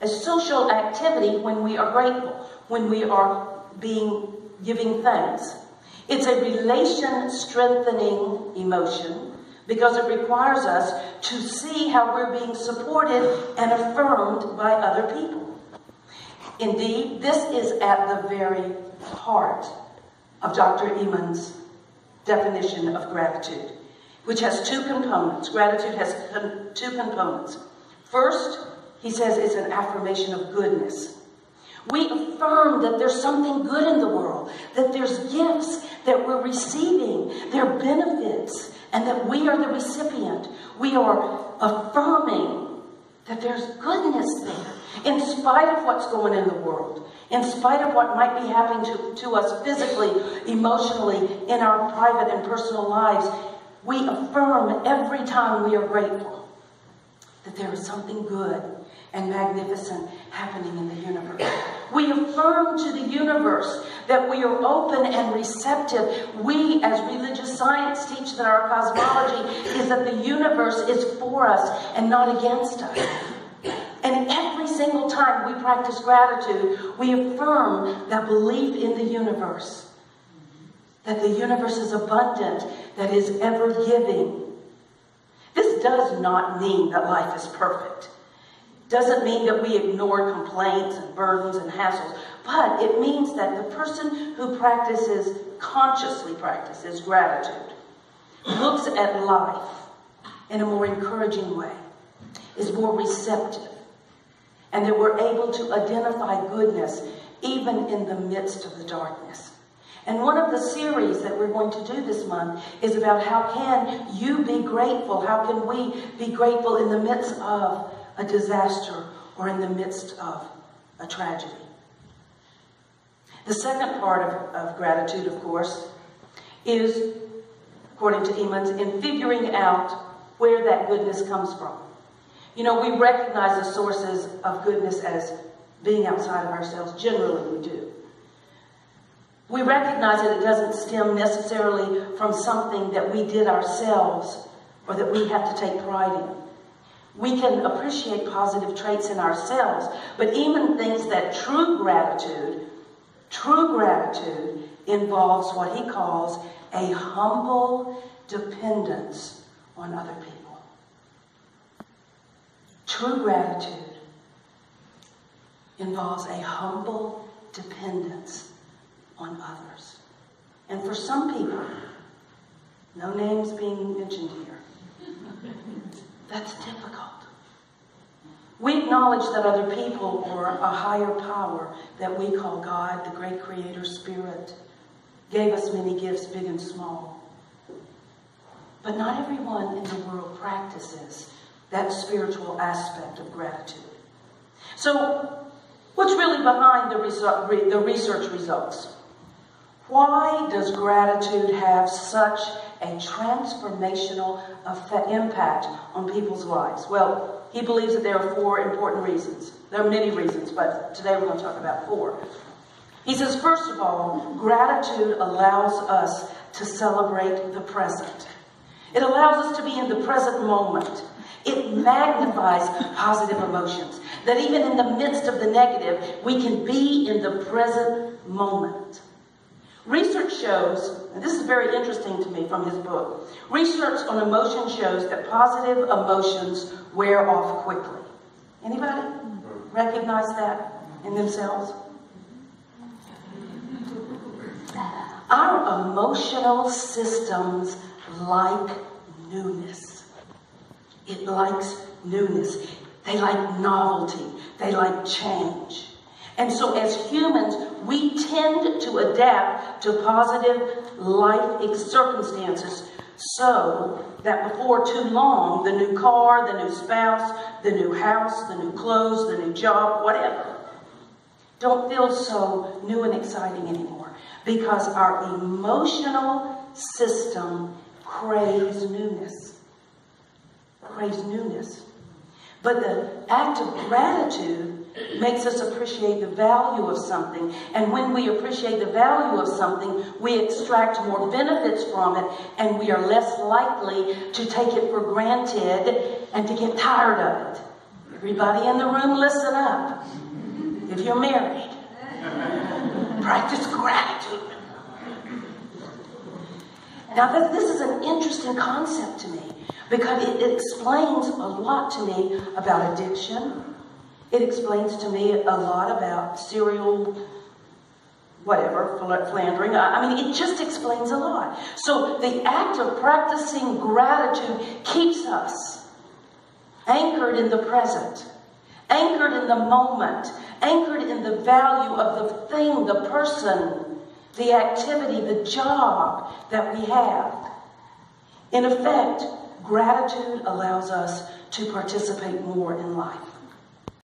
a social activity when we are grateful, when we are giving thanks. It's a relation-strengthening emotion because it requires us to see how we're being supported and affirmed by other people. Indeed, this is at the very heart of Dr. Eamon's definition of gratitude, which has two components. Gratitude has two components. First, he says it's an affirmation of goodness. We affirm that there's something good in the world, that there's gifts that we're receiving, there are benefits, and that we are the recipient. We are affirming that there's goodness there, in spite of what's going in the world, in spite of what might be happening to us physically, emotionally, in our private and personal lives. We affirm every time we are grateful that there is something good and magnificent happening in the universe. We affirm to the universe that we are open and receptive. We, as religious science, teach that our cosmology is that the universe is for us and not against us. And every single time we practice gratitude, we affirm that belief in the universe. That the universe is abundant, that is ever giving. This does not mean that life is perfect. Doesn't mean that we ignore complaints and burdens and hassles, but it means that the person who consciously practices gratitude, looks at life in a more encouraging way, is more receptive, and that we're able to identify goodness even in the midst of the darkness. And one of the series that we're going to do this month is about how can you be grateful? How can we be grateful in the midst of a disaster or in the midst of a tragedy? The second part of gratitude, of course, is, according to Eamons, in figuring out where that goodness comes from. You know, we recognize the sources of goodness as being outside of ourselves. Generally, we do. We recognize that it doesn't stem necessarily from something that we did ourselves or that we have to take pride in. We can appreciate positive traits in ourselves, but Eamon thinks that true gratitude involves what he calls a humble dependence on other people. True gratitude involves a humble dependence on others. And for some people, no names being mentioned here, that's difficult. We acknowledge that other people or a higher power that we call God, the great creator spirit, gave us many gifts, big and small. But not everyone in the world practices that spiritual aspect of gratitude. So, what's really behind the research results? Why does gratitude have such a transformational impact on people's lives? Well, he believes that there are 4 important reasons. There are many reasons, but today we're going to talk about 4. He says, first of all, gratitude allows us to celebrate the present. It allows us to be in the present moment. It magnifies positive emotions. That even in the midst of the negative, we can be in the present moment. Research shows, and this is very interesting to me from his book, research on emotion shows that positive emotions wear off quickly. Anybody recognize that in themselves? Our emotional systems like newness. It likes newness. They like novelty. They like change. And so as humans, we tend to adapt to positive life circumstances so that before too long, the new car, the new spouse, the new house, the new clothes, the new job, whatever, don't feel so new and exciting anymore because our emotional system craves newness. Craves newness. But the act of gratitude makes us appreciate the value of something. And when we appreciate the value of something, we extract more benefits from it, and we are less likely to take it for granted and to get tired of it. Everybody in the room, listen up. If you're married, practice gratitude. Now, this is an interesting concept to me because it explains a lot to me about addiction. It explains to me a lot about serial whatever, philandering. I mean, it just explains a lot. So the act of practicing gratitude keeps us anchored in the present, anchored in the moment, anchored in the value of the thing, the person, the activity, the job that we have. In effect, gratitude allows us to participate more in life.